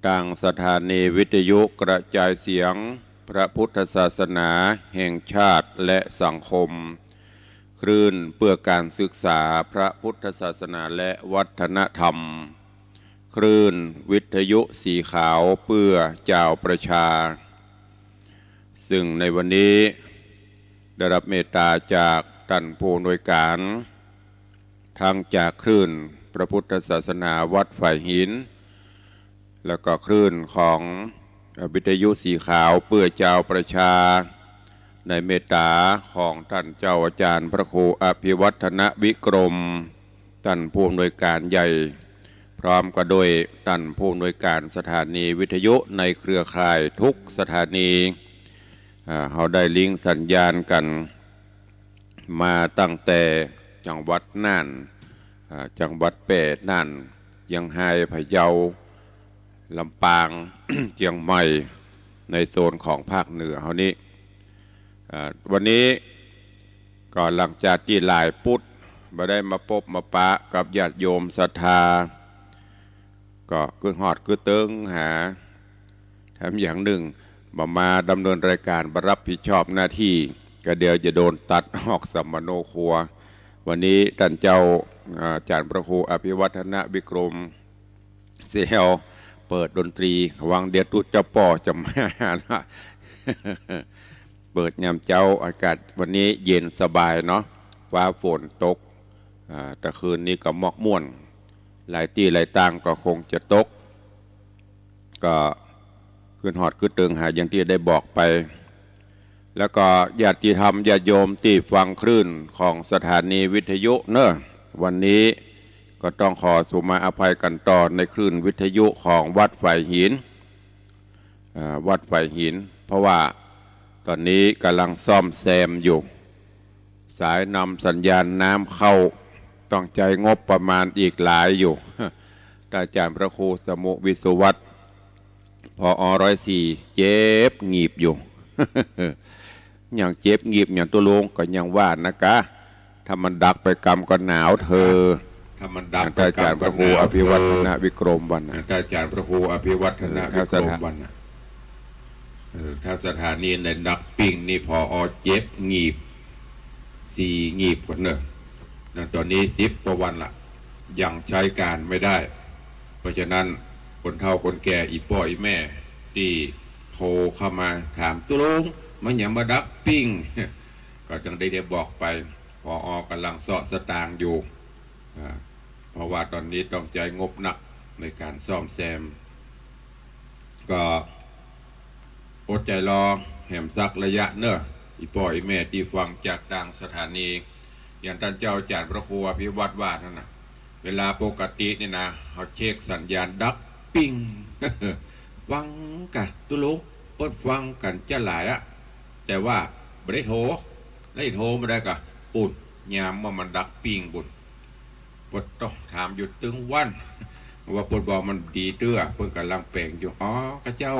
ตั้งสถานีวิทยุกระจายเสียงพระพุทธศาสนาแห่งชาติและสังคมคลื่นเพื่อการศึกษาพระพุทธศาสนาและวัฒนธรรมคลื่นวิทยุสีขาวเพื่อเจ้าประชาซึ่งในวันนี้ได้รับเมตตาจากท่านผู้อำนวยการทั้งจากคลื่นพระพุทธศาสนาวัดฝ่ายหินแล้วก็คลื่นของวิทยุสีขาวเพื่อเจ้าประชาในเมตตาของท่านเจ้าอาจารย์พระครูอภิวัฒนวิกรมท่านผู้อำนวยการใหญ่พร้อมกับโดยท่านผู้อำนวยการสถานีวิทยุในเครือข่ายทุกสถานีเขาได้ลิงก์สัญญาณกันมาตั้งแต่จังหวัดน่านจังหวัดแปดน่านเชียงรายพะเยาลำปาง เชียงใหม่ในโซนของภาคเหนือเขานี้วันนี้ก็หลังจากที่หลายพุทธมาได้มาพบมาปะกับญาติโยมศรัทธาก็คือหอดคือเติงหาแถมอย่างหนึ่งมาดำเนินรายการรับผิดชอบหน้าที่ก็เดี๋ยวจะโดนตัดออกสัมมโนครัววันนี้ท่านเจ้าอาจารย์พระครูอภิวัฒนวิกรมเสียวเปิดดนตรีวังเดียตุเจ้าป่อจะมานะเปิดยามเจ้าอากาศวันนี้เย็นสบายเนาะฟ้าฝนตกแต่คืนนี้ก็หมอกม่วนหลายที่หลายต่างก็คงจะตกก็ขึ้นหอดขึ้นตึงหาอย่างที่ได้บอกไปแล้วก็ญาติธรรมญาติโยมที่ฟังคลื่นของสถานีวิทยุเนอะวันนี้ก็ต้องขอสุมาอภัยกันต่อในคลื่นวิทยุของวัดฝ่ายหินวัดฝ่ายหินเพราะว่าตอนนี้กำลังซ่อมแซมอยู่สายนำสัญญาณน้ำเข้าต้องใจงบประมาณอีกหลายอยู่อาจารย์พระครูสมุวิสุวัตรพอ104เจ็บงีบอยู่ อย่างเจ็บงีบอย่างตัวลงก็ยังว่านะกะถ้ามันดักไปกรรมก็หนาวเธอถ้ามันดักไปกรรมก็หนาวอาจารย์พระครูอภิวัฒนวิกรมวันอาจารย์พระครูอภิวัฒนวิกรมวันถ้าสถานีในดักปิ่งนี่พอเจ็บงีบ4งีบคนเนอะตอนนี้10 ประวันละยังใช้การไม่ได้เพราะฉะนั้นคนเฒ่าคนแก่อีพ่ออีแม่ที่โทรเข้ามาถามตุลงมันอย่ามาดักปิ้ง ก็จังได้บอกไปพอกำลังเสาะสตางค์อยู่เพราะว่าตอนนี้ต้องใจงบหนักในการซ่อมแซมก็อดใจรอแหมสักระยะเนอะอีพ่ออีแม่ที่ฟังจากต่างสถานีอย่างท่านเจ้าอาจารย์พระครูอภิวัตรว่าท่านนะเวลาปกตินี่นะเขาเช็คสัญญาณดักปิ้ง ฟังกันตุลุงเปิดฟังกันจะหลายอะแต่ว่าไม่ได้โทรไม่ได้กะปุ่นยามว่ามันดักปิ้งปุ่นปดต้องถามอยู่ตึงวันว่าปดบอกมันดีเตื้อเพิ่งกำลังแปลงอยู่ข้าเจ้า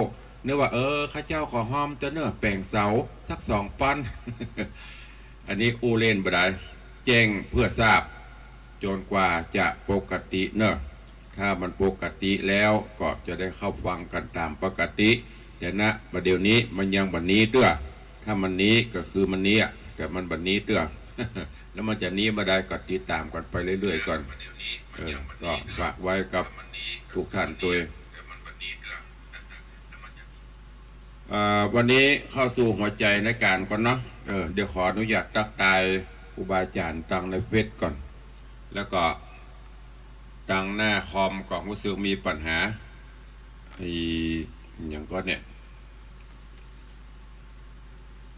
เนื้อว่าข้าเจ้าขอหอมเนื้อแปลงเสาสัก2 ปัน อันนี้อูเล่นบ่ได้แจ้งเพื่อทราบจนกว่าจะปกติเนอะถ้ามันปกติแล้วก็จะได้เข้าฟังกันตามปกติแต่ณประเดี๋ยวนี้มันยังบัดนี้เตื้อถ้ามันนี้ก็คือมันนี้แต่มันบัดนี้เตื้อ แล้วมันจะนี้มาได้ก็ติดตามกันไปเรื่อยๆก่อนก็ฝากไว้กับทุกท่านตัววันนี้เข้าสู่หัวใจในการก่อนเนาะเดี๋ยวขออนุญาตตักทายครูบาอาจารย์ตั้งในเฟซก่อนแล้วก็ตั้งหน้าคอมก็รู้สึกมีปัญหาอย่างก็เนี่ย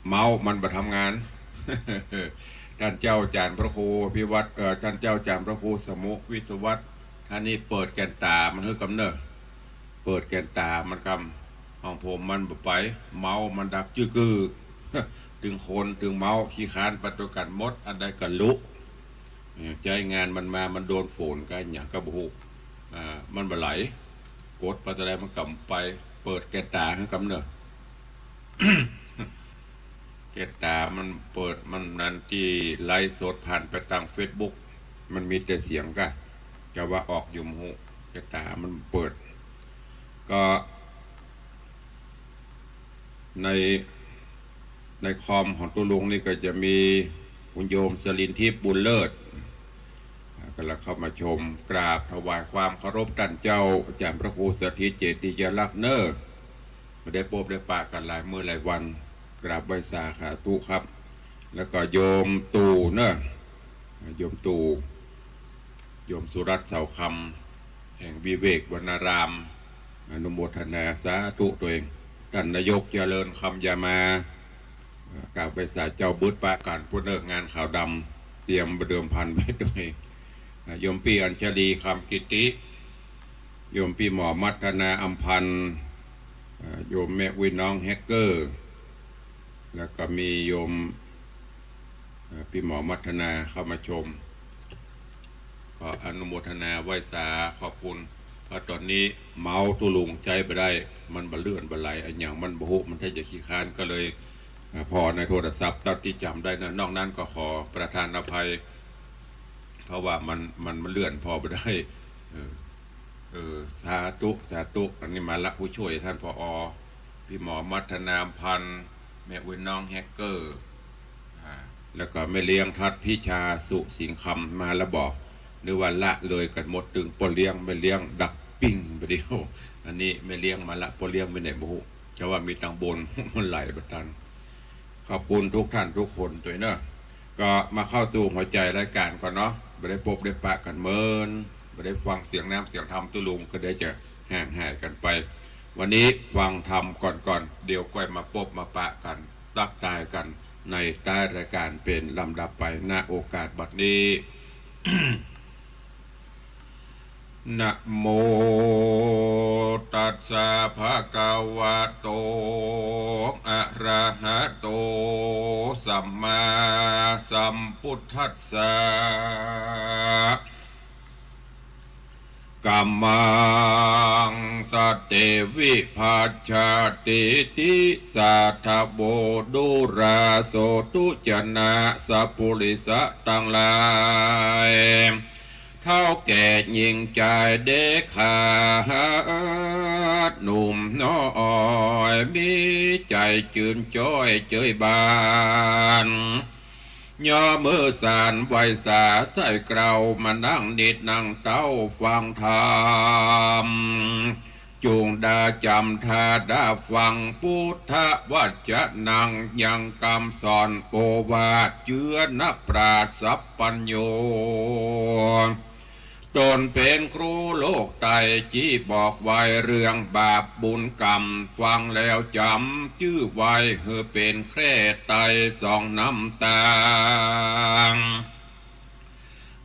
เมาส์มันมาทำงาน ท่านเจ้าอาจารย์พระครูพิวัตรท่านเจ้าอาจารย์พระครูสมุวิศวัตรท่านนี้เปิดแกนตามันคือกำเนิดเปิดแกนตามันกำห้องผมมันไปเมาส์มันดักจื้อกือ ถึงคนถึงเมาส์ขี้คานปัตตุกันมดอันใดกันลุใจงานมันมามันโดนฝนกันอย่างกระบุกมันบ่ไหลกดปัตตะไดมันกำไปเปิดแกนตาให้กำเนิด แกนตามันเปิดมันนั่นที่ไลฟ์สดผ่านไปทาง Facebook มันมีแต่เสียงก็จะว่าออกอยู่หูแกนตามันเปิด ก็ ในคอมของตุลุงนี่ก็จะมีคุณโยมสลินทิพย์บุญเลิศกำลังเข้ามาชมกราบถวายความเคารพท่านเจ้าอาจารย์พระครูสถิตเจติยลักษณ์เนอร์ไม่ได้พบได้ปะกันหลายมื้อหลายวันกราบไหว้สาขาตุครับแล้วก็โยมตู่เนอะโยมตู่โยมสุรัตน์เสาคำแห่งวิเวกวรรณารามอนุโมทนาสาธุตัวเองท่านนายกเจริญคำยามากราบไหว้สาเจ้าบุตรปะการผู้เนิกงานข่าวดำเตรียมประเดิมพันไว้ด้วยโยมพี่อัญชลีคำกิติโยมพี่หมอมัฒนาอัมพันธ์โยมแม่วิน้องแฮกเกอร์แล้วก็มีโยมพี่หมอมัฒนาเข้ามาชมก็อนุโมทนาไหว้สาขอบคุณเพราะตอนนี้เมาตุลุงใจไปได้มันบะเลื่อนบะไหลอันอย่างมันบะหุมันแทบจะขี้คานก็เลยพอในโทรศัพท์ตัดที่จำได้นะนอกนั้นก็ขอประทานอภัยเพราะว่ามันเลื่อนพอไปได้สาธุอันนี้มาละผู้ช่วยท่านผอ.พี่หมอมัฒนาพันธ์แม่วินน้องแฮกเกอร์แล้วก็แม่เลี้ยงทัดพิชาสุสิงคำมาแล้วบอกหรือว่าละเลยกันหมดตึงปนเลี้ยงแม่เลี้ยงดักปิ้งไปเดียวอันนี้แม่เลี้ยงมาละปนเลี้ยงไปไหนบุหุจะว่ามีตังบนมันไหลบัตันขอบคุณทุกท่านทุกคนตัวเนอะก็มาเข้าสู่หัวใจรายการก่อนเนาะไม่ได้พบได้ปะกันเมินไม่ได้ฟังเสียงน้ำเสียงธรรมตุลุงก็ได้จะห่างหายกันไปวันนี้ฟังธรรมก่อนเดี๋ยวค่อยมาพบมาปะกันตักตายกันในใต้รายการเป็นลำดับไปณโอกาสบัดนี้ นะโมตัสสะภะคะวะโตอะระหะโตสัมมาสัมพุทธัสสะกัมมังสัตเตวิภัชชาติติสัทธโบดุราโสตุจนะสัพพุริสะตังหลายเท่าแก่ยิงใจเด็กขาดหนุ่มน้อยมีใจจืนจ้อยเจยบานย่อมือสานไหวสาใส่เกลามานั่งนิดนั่งเต้าฟังธรรมจูงดาจำทาดาฟังพุทธวัจจะนังยังกำสอนโอวาทเจือนักปราชญ์สัพปัญโยตนเป็นครูโลกไตจี้บอกไว้เรื่องบาปบุญกรรมฟังแล้วจำชื่อไว้เฮอเป็นแค่ไตสองน้ำตา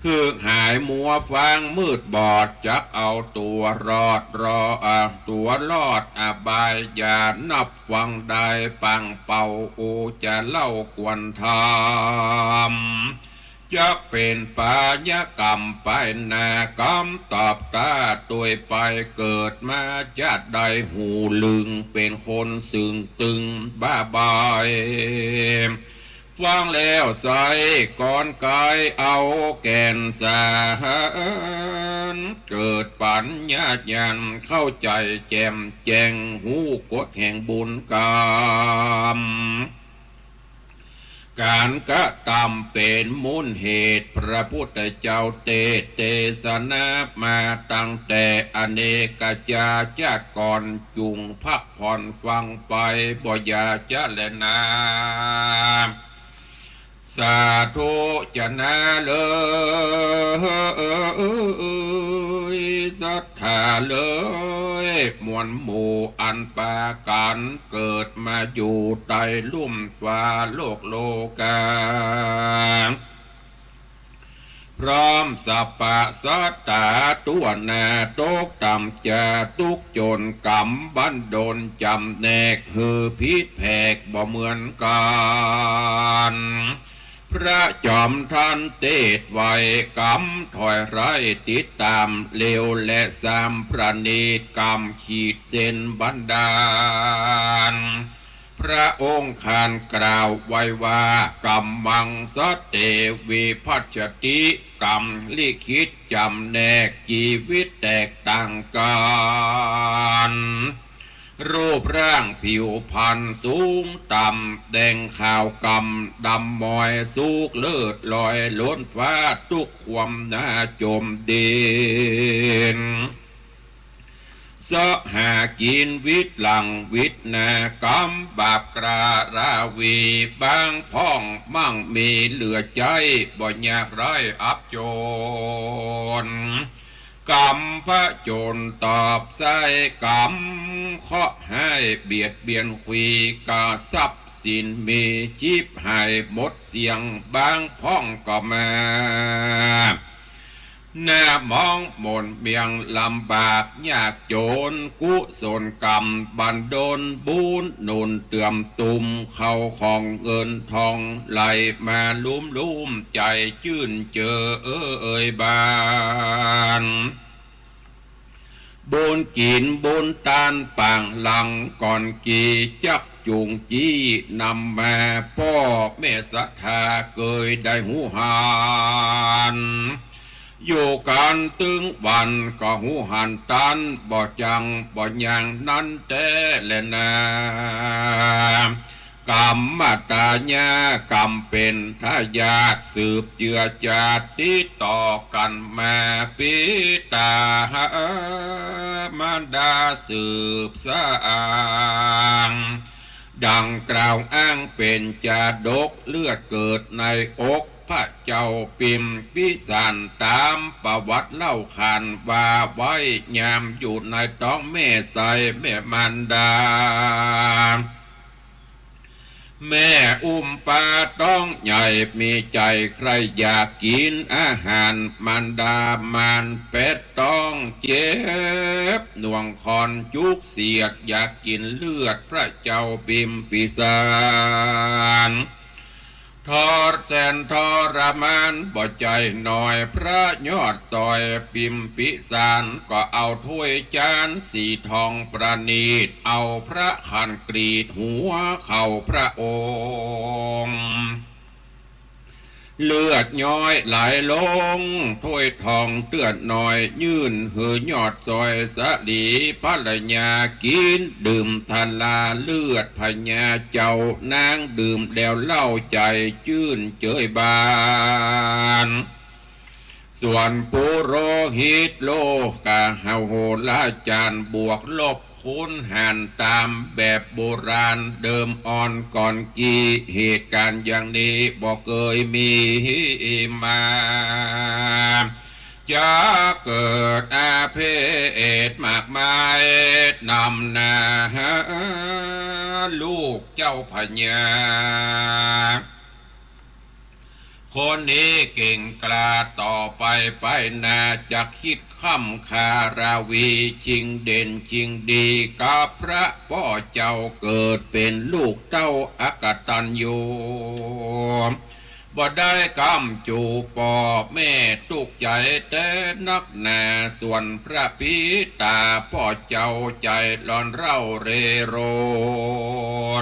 คือหายมัวฟังมืดบอดจักเอาตัวรอดตัวรอดอบายอย่านับฟังได้ปังเป่าโอจะเล่ากวนทำจะเป็นปายกรรมไปนากรรมตอบตาตัวไปเกิดมาจะได้หูลึงเป็นคนสึงตึงบ้าบายฟังแล้วใส่ก่อนกายเอาแก่นสารเกิดปัญญาญาณเข้าใจแจ่มแจ้งหูกฎแห่งบุญกรรมการกระทำเป็นมูลเหตุพระพุทธเจ้าเทศนามาตั้งแต่อเนกชาติก่อนจุงพักผ่อนฟังไปบ่อย่าจะแลนาสาธุจนะเลยศรัทธาเลยมวลหมู่อันปาการเกิดมาอยู่ใต้ลุ่มฟ้าโลกาพร้อมสัพพะสัตตาตัวนาตกต่ำจะทุกจนกำบันดลจำแนกหือพิษแผกบ่เหมือนกันพระจอมท่านเทศไว้กำถอยไรติดตามเลวและสามประณีตกำขีดเส้นบันดาลพระองค์ขานกล่าวไว้ว่ากำมังสัตเตวิภัชชติกรรมลิขิตจำแนกชีวิตแตกต่างกันรู ปร่างผิวพรรณสูงต่ำแดงขาวกำดำมอยสุกเลิศลอยล้นฟ้าทุกความน่าจมดินสหากินวิตหลังวิตนากรรมบาปกราราวีบางพ่องมั่งมีเหลือใจบ่ยากไรอับโจรกรรมพระโจรตอบใส่กรรมเคาะให้เบียดเบียนคุยกาทรัพย์สินมีชีพหายหมดเสียงบางพ่องก็มาหน้ามองหม่นเมียงลำบากยากโจรกุศลกรรมบันดลบุญนุนเตือมตุ่มเข้าของเงินทองไหลมาลุ่มใจชื่นเจอเอ่ยบานบุญกินบุญตานป่างหลังก่อนกี่จักจุงจี้นำมาพ่อแม่ศรัทธาเกยได้หูหานอยู่กันตึงวันก็หูหันตันบ่จังบ่ยังนั้นแต่แลนากรรมมาตาญากรรมเป็นทายาทสืบเจือจาติติดต่อกันมาปิตามารดาสืบสางดังกล่าวอ้างเป็นจาดกเลือดเกิดในอกพระเจ้าปิมพิสารตามประวัติเล่าขานว่าไว้ยามอยู่ในท้องแม่ใสแม่มันดาแม่อุ้มปลาต้องใหญ่มีใจใครอยากกินอาหารมันดามันเป็ดต้องเจ็บหน่วงคอนจุกเสียดอยากกินเลือดพระเจ้าปิมพิสารทรแสนทรมานบ่ใจหน่อยพระยอดซอยปิมพิสารก็เอาถ้วยจานสีทองประณีตเอาพระขันกรีดหัวเข่าพระองค์เลือดย้อยไหลลงถ้วยทองเตือนหน่อยยื่นหือยอดซอยสะลีภรรยากินดื่มทลาเลือดพญาเจ้านางดื่มแล้วเล่าใจชื่นเจยบานส่วนปุโรหิตโลกาเฮาโหราจารย์บวกลบคูณหารตามแบบโบราณเดิมอ่อนก่อนกี่เหตุการณ์อย่างนี้บอกเคยมีมาจะเกิดอาเพศมากมายนำหน้าลูกเจ้าพญาคนนี้เก่งกล้าต่อไปนาจะคิดค่ำคาราวีจริงเด่นจริงดีกับพระพ่อเจ้าเกิดเป็นลูกเต้าอกตัญญูบ่ได้กำจูปอแม่ตุกใจแต่นักหนาส่วนพระพิตาพ่อเจ้าใจร้อนเร่าเรโร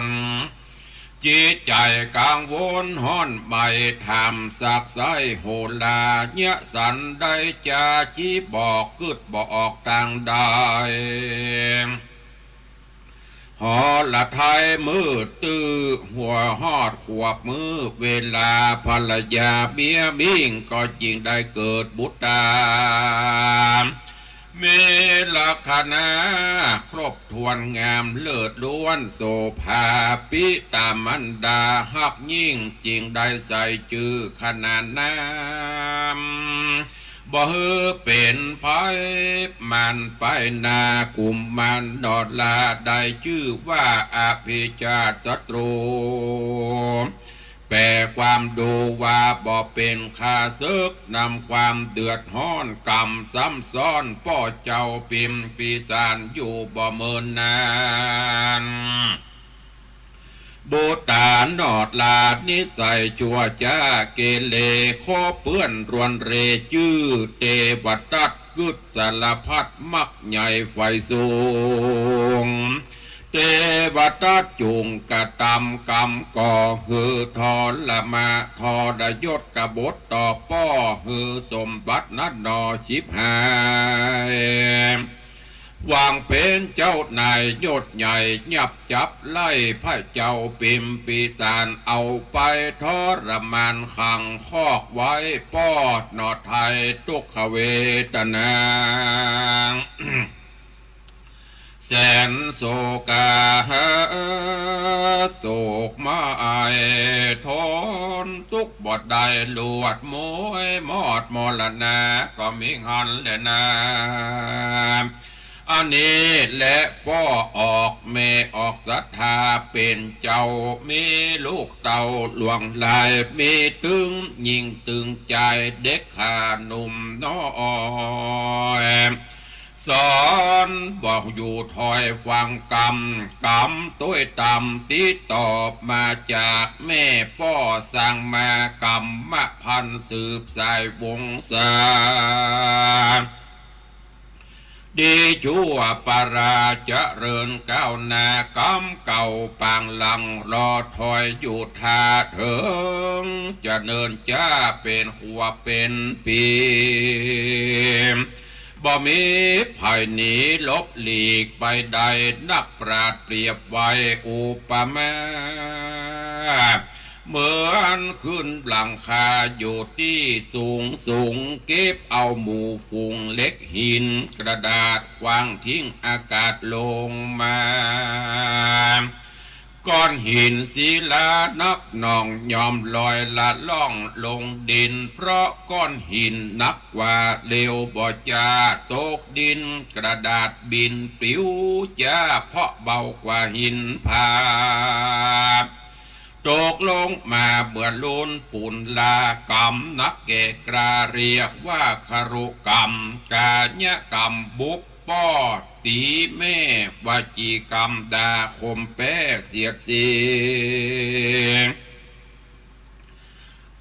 นจิตใจกังวลห้อนใบทำสักไซโหลาเนี้ยสันได้จะจีบอกกึดบอกต่างได้หอละไทยมืดตื้อหัวหอดขวบมือเวลาภรรยาเมียมิ่งก็จริงได้เกิดบุตรตาเมลักษณะครบถ้วนงามเลิศล้วนโสภาปิตามันดาหักยิ่งจริงได้ใส่จือขนาดน้ำบ่เฮือเป็นภัยมันไปนากุมมันดอดลาได้ชื่อว่าอภิชาติศัตรูแปลความดูว่าบ่เป็นข้าศึกนำความเดือดร้อนกรรมซ้ำซ้อนพ่อเจ้าปิมปีศาจอยู่บ่เมินนานบูตานอดลาดนิสัยชั่วจ้าเกเลโคเปื้อนรวนเรจื้อเทวตัดกึศสารพัดมักใหญ่ไฟสูงเทวตัดจุงกะตำกรรมก่อหือทอละมาทอดยศกบฏต่อป้อหือสมบัตินัดนอชิบหายผ วางเป็นเจ้านายยศใหญ่ยับจับไล่พระเจ้าปิมปีศาจเอาไปทรมานขังคอกไว้ปอดนอไทยทุกขเวทนา แสนโศกาโศกมาไอทนทุกบทใดลวดมวยมอดมรณะก็มีหันแลนาอันนี้และพ่อออกเมออกศรัทธาเป็นเจ้ามีลูกเต่าหลวงลายมีตึงยิ่งตึงใจเด็กขาหนุ่มน้อยสอนบอกอยู่ถอยฟังกรรมตัวต่ำที่ตอบมาจากแม่พ่อสั่งมากรรมพันสืบสายวงศาดีชั่วปราเจริญก้าวหน้ากำเก่าปางหลังรอถอยอยู่ท่าเถิงจะเนินจ้าเป็นขัวเป็นปีบ่มีภัยหนีลบหลีกไปใดนักปราชญ์เปรียบไว้อุปมาเหมือนขึ้นหลังคาอยู่ที่สูงเก็บเอาหมู่ฝูงเล็กหินกระดาษควางทิ้งอากาศลงมาก้อนหินศิลานักหนองยอมลอยละล่องลงดินเพราะก้อนหินนักว่าเร็วบ่จ้าตกดินกระดาษบินปลิวจ้าเพราะเบากว่าหินพาตกลงมาเมื่อลุนปุ่นลากรรมนักเกกราเรียกว่าคารุกรรมกาญกรรมบุปป้อตีแม่วจีกรรมดาคมแป้เสียดสี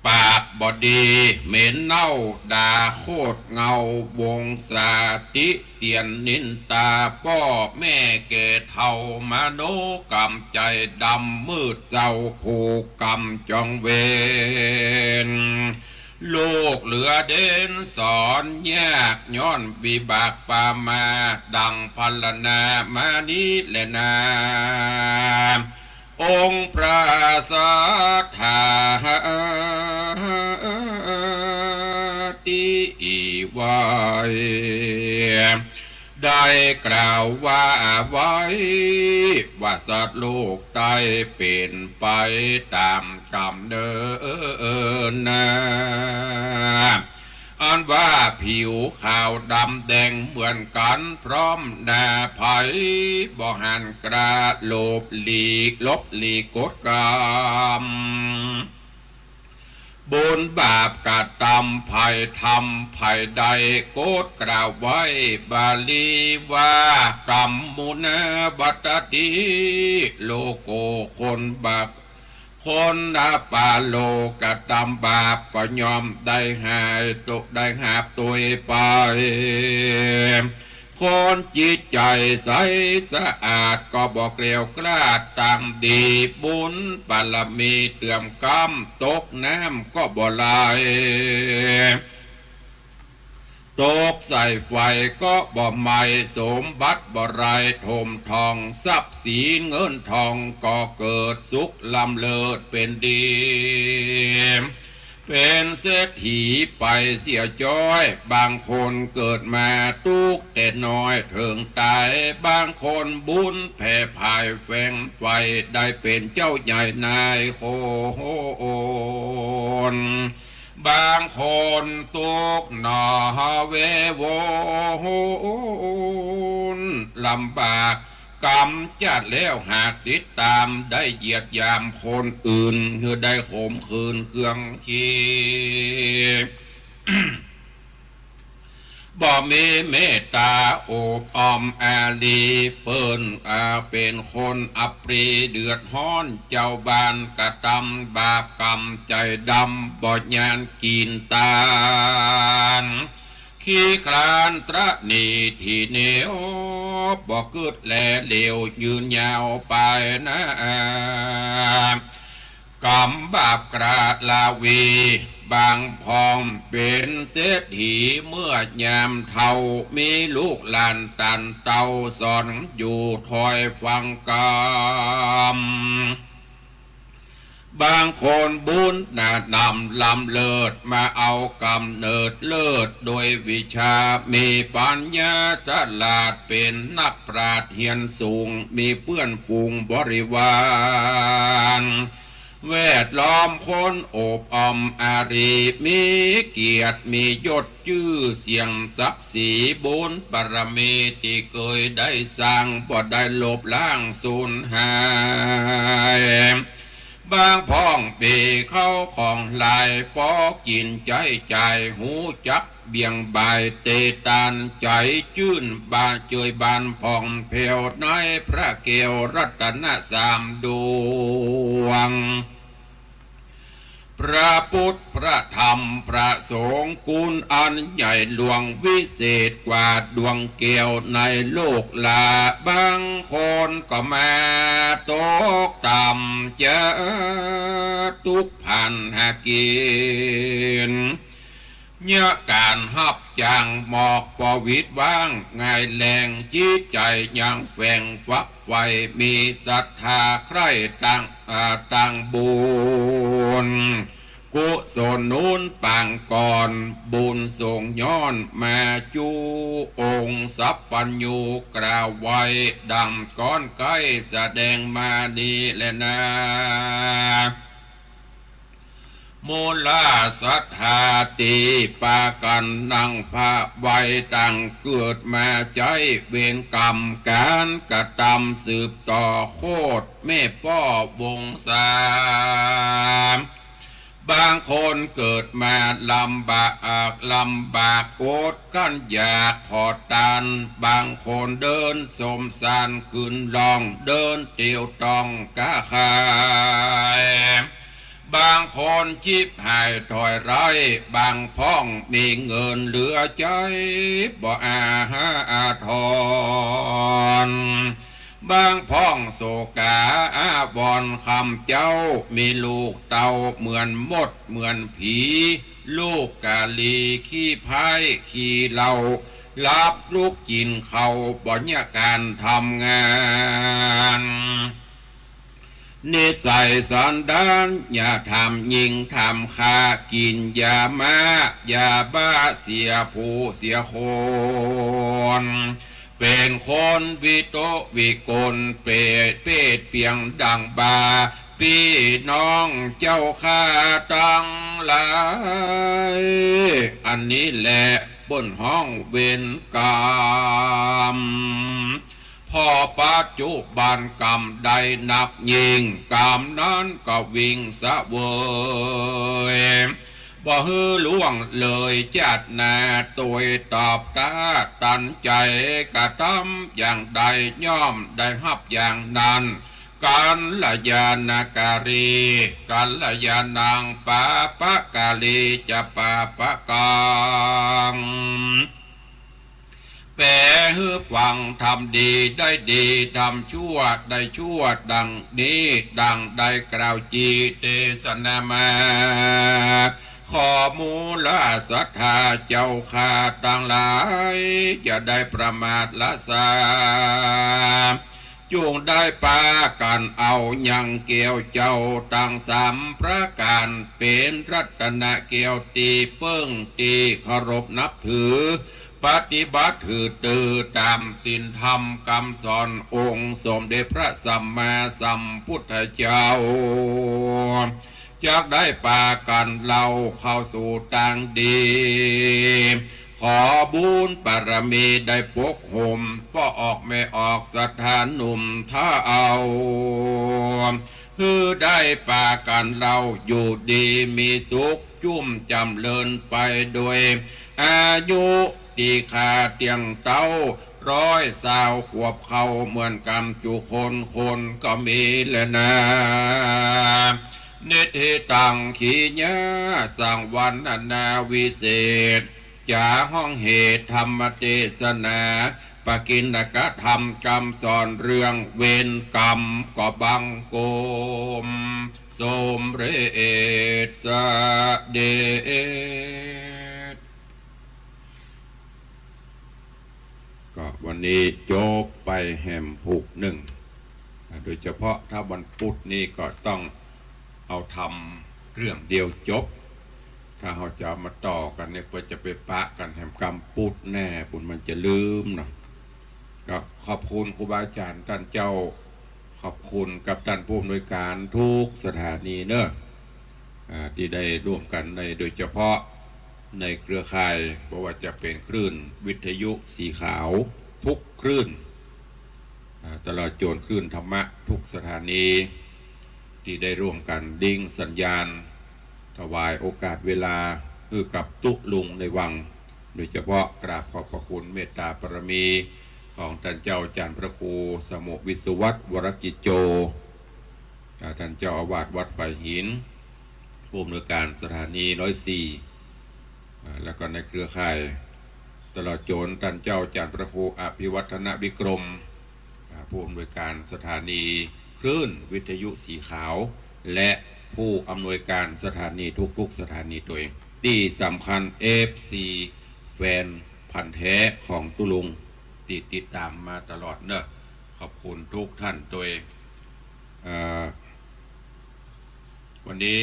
ปากบอดีเหม็นเน่าด่าโคตรเงาวงศาติเตียนนินตาพ่อแม่เกเท่ามโนกรรมใจดำมืดเศร้าผูกกรรมจองเวรลูกเหลือเด่นสอนยากย้อนบิบากปามาดังพัลนามานิเลนาองค์พระสัทธาติไว้ได้กล่าวว่าไว้ว่าสัตว์โลกใต้เป็นไปตามกรรมเนินนาอันว่าผิวขาวดำแดงเหมือนกันพร้อมหน้าไผ่บ่หันกระโลบหลีกลบหลีกกฎกรรมบุญบาปกะตำภัยทำภัยใดโกดกล่าวไว้บาลีว่ากรรมมุนาบัตติโลโกคนบาปคนนาปาโลกะตำบาปก็ยอมได้หายตกได้หาบตัวไปคนจิตใจใสสะอาดก็บอกเกลียวกล้าต่างดีบุญบารมีเตื่อมกำตกน้ำก็บ่ลายตกใส่ไฟก็บ่ไหม้สมบัติบ่ไรทมทองทรัพย์สินเงินทองก็เกิดสุขลำเลิศเป็นดีเป็นเศรษฐีไปเสียจ้อยบางคนเกิดมาตุกแต่น้อยถึงตายบางคนบุญแผ่พายแฝงไฟได้เป็นเจ้าใหญ่นายโคนบางคนตุกหนอเวโวนลำบากกรรมจัดแล้วหากติดตามได้เหยียดยามคนอื่นคือได้ข่มขืนเครื่องขี้ บ่มีเมตตาโอบอ้อมอาลีเปิ้นเป็นคนอัปรีเดือดฮ้อนเจ้าบ้านกระทำบาปกรรมใจดำบ่ยานกินตาลขี้คลานตระหนีที่เหนียวบ่กึดแลเหลวยืนยาวไปนะ กรรมบาปกราดลาวีบางพองเป็นเศรษฐีเมื่อยามเท่ามีลูกหลานตันเต้าสอนอยู่ถอยฟังกรรมบางคนบุญนานำลำเลิศมาเอากำเนิดเลิศโดยวิชามีปัญญาฉลาดเป็นนักปราชญ์เฮียนสูงมีเพื่อนฝูงบริวารแวดล้อมคนโอบอ้อมอารีมีเกียรติมียศชื่อเสียงศักดิ์ศรีบุญบารมีที่เคยได้สร้างบ่ได้ลบล้างสูญหายบางพ้องปีเข้าของลายปอกินใจใจหูจักเบี่ยงบายเตตานใจจื่นบานเจยบานผ่องเพวในพระเกวรัตนสามดวงพระพุทธพระธรรมพระสงฆ์กุลอันใหญ่หลวงวิเศษกว่าดวงเกวในโลกลาบางคนก็มาตกต่ำจะทุกพันหากินเนื้อการหับจางหมอกปวิดว่างง่ายแรงจิตใจยังแฝงฝักไฟมีศรัทธาใคร่ต่างบุญกุศลนูนปางก่อนบุญส่งย้อนมาจูองค์สัพพัญญูกล่าวไว้ดังก้อนไก่แสดงมาดีและนามูลาสัทธาติปากันนังภาไว้ตั้งเกิดมาใจเวรกรรมการกระทำสืบต่อโคตรแม่ป้อวงศาบางคนเกิดมาลำบากโอดกันอยากขอทานบางคนเดินสมสารขึ้นลองเดินเตียวตองกะขายบางคนชิบหายถอยไร้บางพ้องมีเงินเหลือใจบ่อาทรบางพ้องโศกาบอนคำเจ้ามีลูกเต่าเหมือนมดเหมือนผีลูกกาลีขี้พายขี้เหล่ารับลูกกินเขาบ่ญการทำงานนิสัยสันดานอย่าทำยิงทำฆ่ากินอย่ามาอย่าบ้าเสียผู้เสียคนเป็นคนวิโตวิกลเปรตเปียงดังบาพี่น้องเจ้าข้าตั้งหลายอันนี้แหละบนห้องเวรกรรมพอปัจจุบันกรรมใดนับยิงกรรมนั้นก็วิ่งสะเวยบ่ฮือล่วงเลยจัดนาตัวตอบตาตันใจกระทำอย่างใดย่อมได้ฮับอย่างนั้นกัลยาณการีกัลยาณังปาปะกาลีจะปาปะกังแปลให้ฟังทำดีได้ดีทำชั่วได้ชั่วดังนี้ดังได้กล่าวจีเตสนามาขอมูลศรัทธาเจ้าข้าตั้งหลายอย่าได้ประมาทละสาจงได้ปากันเอายังเกี่ยวเจ้าตั้งสามประการเป็นรัตนะเกี่ยวตีเปิ้งตีเคารพนับถือปฏิบัติถือตือตามศีลธรรมคำสอนองค์สมเด็จพระสัมมาสัมพุทธเจ้าจากได้ปากันเราเข้าสู่ทางดีขอบุญบารมีได้ปกห่มป้อออกไม่ออกสถานหนุ่มท่าเอาคือได้ปากันเราอยู่ดีมีสุขจุ่มจำเลินไปโดยอายุดีขาเตียงเต้า120 ขวบเขาเหมือนกำจุคนก็มีแลนะเนติตังขีญาสังวันนาวิเศษจากห้องเหตุธรรมเทศนา ปกิณกะธรรมกรรมสอนเรื่องเวรกรรมก็บังโกมสมเรศสเดชก็วันนี้จบไปแห่มผูกหนึ่งโดยเฉพาะถ้าวันพุธนี้ก็ต้องเอาทำเรื่องเดียวจบถ้าเราจะมาต่อกันเนี่ยเพื่อจะไปปะกันแห่มกรรมพุธแน่ปุ่นมันจะลืมเนาะก็ขอบคุณครูบาอาจารย์ท่านเจ้าขอบคุณกับท่านผู้อำนวยการทุกสถานีเนอะที่ได้ร่วมกันในโดยเฉพาะในเครือข่ายเพราะว่าจะเป็นคลื่นวิทยุสีขาวทุกคลื่นตลอดจนคลื่นธรรมะทุกสถานีที่ได้ร่วมกันดิ้งสัญญาณถวายโอกาสเวลาคือกับตุลุงในวังโดยเฉพาะกราบขอบพระคุณเมตตาปรมีของท่านเจ้าอาจารย์พระครูสมุวิศวัตรวรกิจโจท่านเจ้าอาวาสวัดไฟหินผู้อำนวยการสถานี104แล้วก็ในเครือข่ายตลอดจนท่านเจ้าอาจารย์พระครูอภิวัฒนวิกรมผู้อำนวยการสถานีคลื่นวิทยุสีขาวและผู้อำนวยการสถานีทุกๆสถานีตัวเองที่สำคัญ FC แฟนพันธุ์แท้ของตุลุงติดตามมาตลอดเนอะขอบคุณทุกท่านตัวเองวันนี้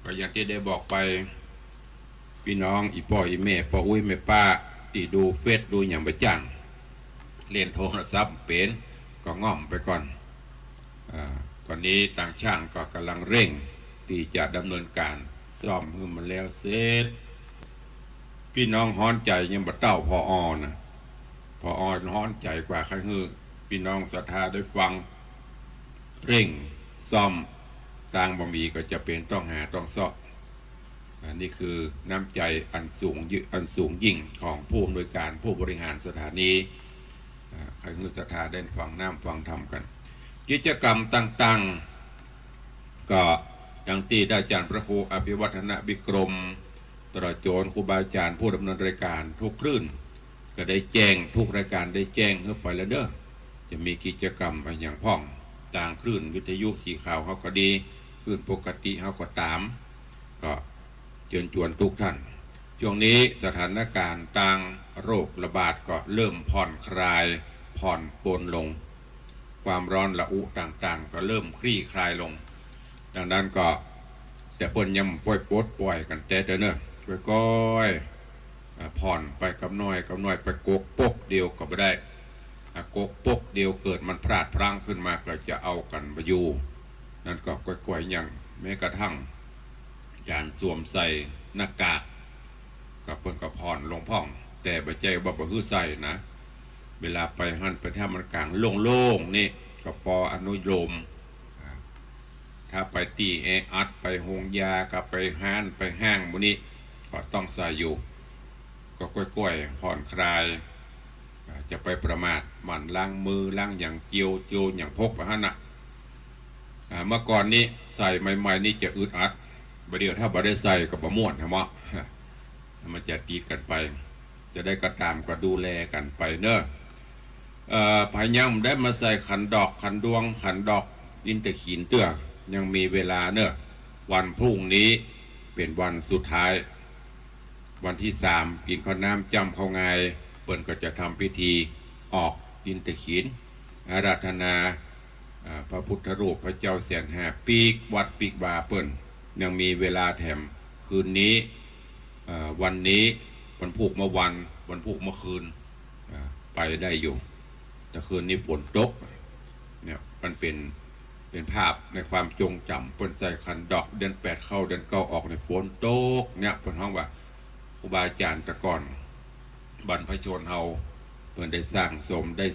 ก็อย่างที่ได้บอกไปพี่น้องอีพ่ออีแม่พ่ออุ้ยแม่ป้าที่ดูเฟซดูอย่างประจังเรียนโทรศัพท์เป็นก็ง่อมไปก่อนตอนนี้ต่างช่างก็กำลังเร่งที่จะดำเนินการซ่อมให้มันแล้วเสร็จพี่น้องฮ้อนใจยังบ่เต้าพออนะพอฮ้อนใจกว่าใครคือพี่น้องศรัทธาได้ฟังเร่งซ่อมต่างบะหมี่ก็จะเป็นต้องหาต้องซ่อมนี่คือน้ำใจอันสูงยิ่งของผู้อำนวยการผู้บริหารสถานีใครคือศรัทธาได้ฟังน้ำฟังธรรมกันกิจกรรมต่างๆก็ดังที่อาจารย์พระครูอภิวัฒนวิกรมตลอดจนครูบาอาจารย์ผู้ดำเนินรายการทุกคลื่นก็ได้แจ้งทุกรายการได้แจ้งเข้าไปแล้วเด้อจะมีกิจกรรมไปอย่างพ่องต่างคลื่นวิทยุสีขาวเขาก็ดีคลื่นปกติเขาก็ตามก็เชิญชวนทุกท่านช่วงนี้สถานการณ์ต่างโรคระบาดก็เริ่มผ่อนคลายผ่อนปลนลงความร้อนระอุต่างๆก็เริ่มคลี่คลายลงดังนั้นก็แต่เปิ้นยังปล่อยกันแต่เนอะก้อยผ่อนไปกับน้อยไปกกปกเดียวก็ไม่ได้กกปกเดียวเกิดมันพลาดพลั้งขึ้นมาก็จะเอากันมาอยู่นั่นก็ก้อยอย่างแม้กระทั่งการสวมใส่หน้ากากกับเปิ้นก็ผ่อนลงพ่องแต่บ่ใจว่าบ่ฮื้อใส่นะเวลาไปหั่นไปถ้ามันกลางโล่งๆนี่ก็ปออนุโลมถ้าไปตีแออัดไปโฮงยากับไปห้านไปห้างมื้อนี้ก็ต้องใส่อยู่ก็ก้อยๆผ่อนคลายจะไปประมาทหมั่นล้างมือล้างอย่างเจียวอย่างพกไปหั่นน่ะเมื่อก่อนนี้ใส่ใหม่ๆนี่จะอึดอัดบ่เดี๋ยวถ้าบ่ได้ใส่ก็บ่ม่วนฮะมั้งมันจะตีกันไปจะได้กระตามก็ดูแลกันไปเนอะพายังได้มาใส่ขันดอกขันดวงขันดอกอินเตอร์ขีนเตื้อยังมีเวลาเนอะวันพรุ่งนี้เป็นวันสุดท้ายวันที่3กินข้าวน้ำจำข้าวงายเปิ้นก็จะทำพิธีออกอินเตอร์ขีนอาราธนาพระพุทธรูปพระเจ้าเสียนหาปีกวัดปีกบาเปิ้นยังมีเวลาแถมคืนนี้วันนี้วันพุธเมื่อวันพุธเมื่อคืนไปได้อยู่แต่คืนนี้ฝนตกเนี่ยมันเป็นภาพในความจงจำเปิ้นใส่ขันดอกเดือน8เข้าเดือน9ออกในฝนตกเนี่ยเปิ้นฮ้องว่าครูบาอาจารย์แต่ก่อนบรรพชนเฮาเปิ้นได้สร้างสมได้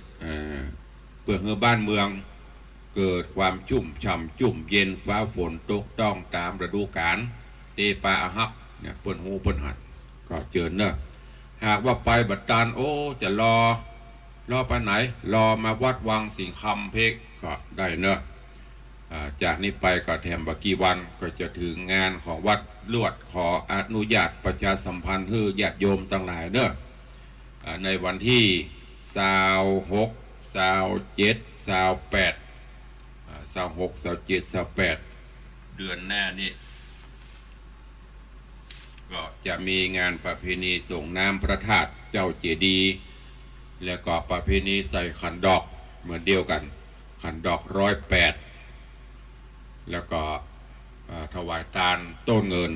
เพื่อให้บ้านเมืองเกิดความชุ่มฉ่ำชุ่มเย็นฟ้าฝนตกต้องตามฤดูกาลเตปาอาหักเนี่ยเปิ้นหูเปิ้นหัดก็เจอเนอะหากว่าไปบัดตาลโอ้จะรอไปไหนรอมาวัดวังสิงคำเพกก็ได้เนอะจากนี้ไปก็แถมบักกี่วันก็จะถึงงานของวัดลวดขออนุญาตประชาสัมพันธ์ให้ญาติโยมต่างหลายเนอะ ในวันที่26 27 28 26 27 28เดือนหน้านี้ก็จะมีงานประเพณีส่งน้ำพระธาตุเจ้าเจดีย์แล้วก็ประเพณีใส่ขันดอกเหมือนเดียวกันขันดอก108แล้วก็ถวายทานต้นเงิน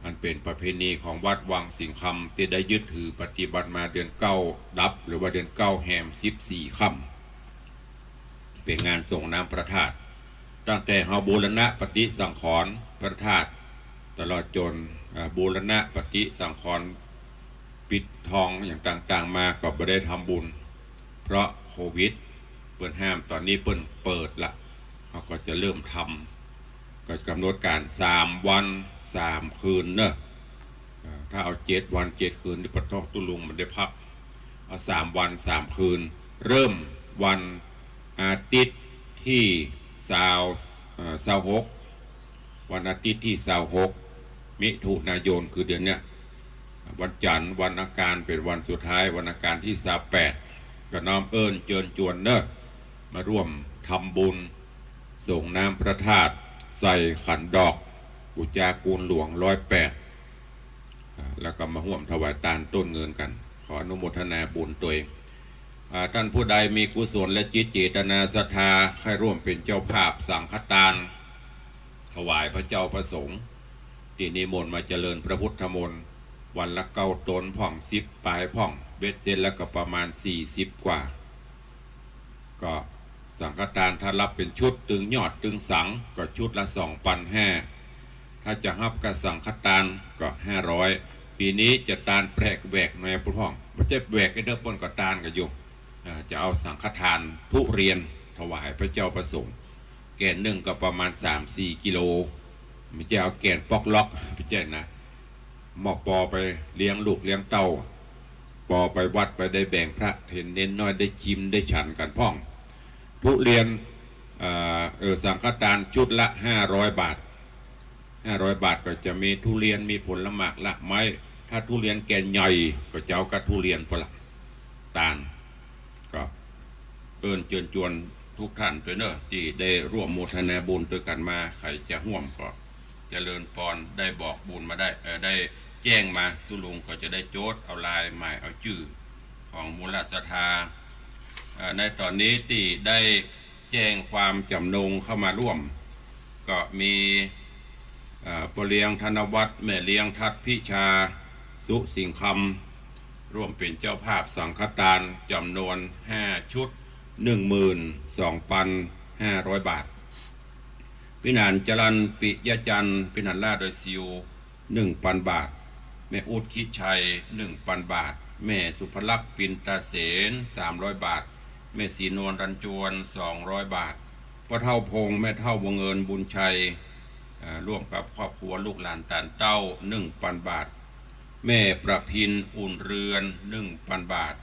อันเป็นประเพณีของวัดวังสิงคำที่ได้ยึดถือปฏิบัติมาเดือน9ดับหรือว่าเดือน9แหม14ค่ำเป็นงานส่งน้ำพระธาตุตั้งแต่เฮาบูรณะปฏิสังขรณ์พระธาตุตลอดจนบูรณะปฏิสังขรณ์ปิดทองอย่างต่างๆมาก็ไม่ได้ทำบุญเพราะโควิดเปิดห้ามตอนนี้เปิดละเขาก็จะเริ่มทำก็กำหนดการ3 วัน 3 คืนเนอะถ้าเอา7 วัน 7 คืนที่ปะทอกตุลุงมันได้พักเอา3 วัน 3 คืนเริ่มวันอาทิตย์ที่26วันอาทิตย์ที่26มิถุนายนคือเดือนเนี้ยวันจันทร์วันอังคารเป็นวันสุดท้ายวันอังคารที่28ก็น้อมเอิญเจิญจวนเนอะมาร่วมทำบุญส่งน้ำพระธาตุใส่ขันดอกบูชากูลหลวง108แล้วก็มาร่วมถวายทานต้นเงินกันขออนุโมทนาบุญตัวเองท่านผู้ใดมีกุศลและจิตเจตนาศรัทธาใครร่วมเป็นเจ้าภาพสังฆทานถวายพระเจ้าประสงค์ที่นิมนต์มาเจริญพระพุทธมนต์วันละ9 ตนพ่อง10 ปลายพ่องเบ็ดเสร็จแล้วก็ประมาณ40 กว่าก็สังฆทานถ้ารับเป็นชุดตึงยอดตึงสังก็ชุดละ2,500ถ้าจะรับกับสังฆทานก็500ปีนี้จะตานแปลกแหวกในพุทธห้องไม่ใช่แหวกไอ้เด้อปนก็ตานกันอยู่จะเอาสังฆทานทุเรียนถวายพระเจ้าประสงค์แกนหนึ่งก็ประมาณ 3-4 กิโลไม่ใช่เอาแกนปอกล็อกไม่ใช่นะหมอกปอไปเลี้ยงลูกเลี้ยงเต้าปอไปวัดไปได้แบ่งพระเห็นเน้นน้อยได้ชิมได้ฉันกันพ่องทุเรียนสังฆทานชุดละ500 บาท500 บาทก็จะมีทุเรียนมีผลหมากละไม้ถ้าทุเรียนแกนใหญ่ก็จะเอากระทุเรียนพละตาลก็เอิญเชิญชวนทุกท่านด้วยเนอะที่ได้ร่วมโมทนาบุญด้วยกันมาใครจะห่วมก็เจริญพรได้บอกบุญมาได้แจ้งมาตุลุงก็จะได้โจทย์เอาลายหมายเอาชื่อของมูลศรัทธาในตอนนี้ที่ได้แจ้งความจำนงเข้ามาร่วมก็มีพ่อเลี้ยงธนวัฒน์แม่เลี้ยงทัดพิชาสุสิงคำร่วมเป็นเจ้าภาพสังฆทานจำนวน5 ชุด 12,500 บาทพินันจรันปิยจันทร์พินันล่าโดยซิว 1,000 บาทแม่อุดคิดชัย 1,000 บาทแม่สุภลักษณ์ปินตาเสน300 บาทแม่ศรีนวลรันจวน200 บาทพ่อเท่าพงแม่เท่าวงเงินบุญชัยร่วมกับครอบครัวลูกหลานตานเต้า 1,000 บาทแม่ประพินอุ่นเรือน 1,000 บาท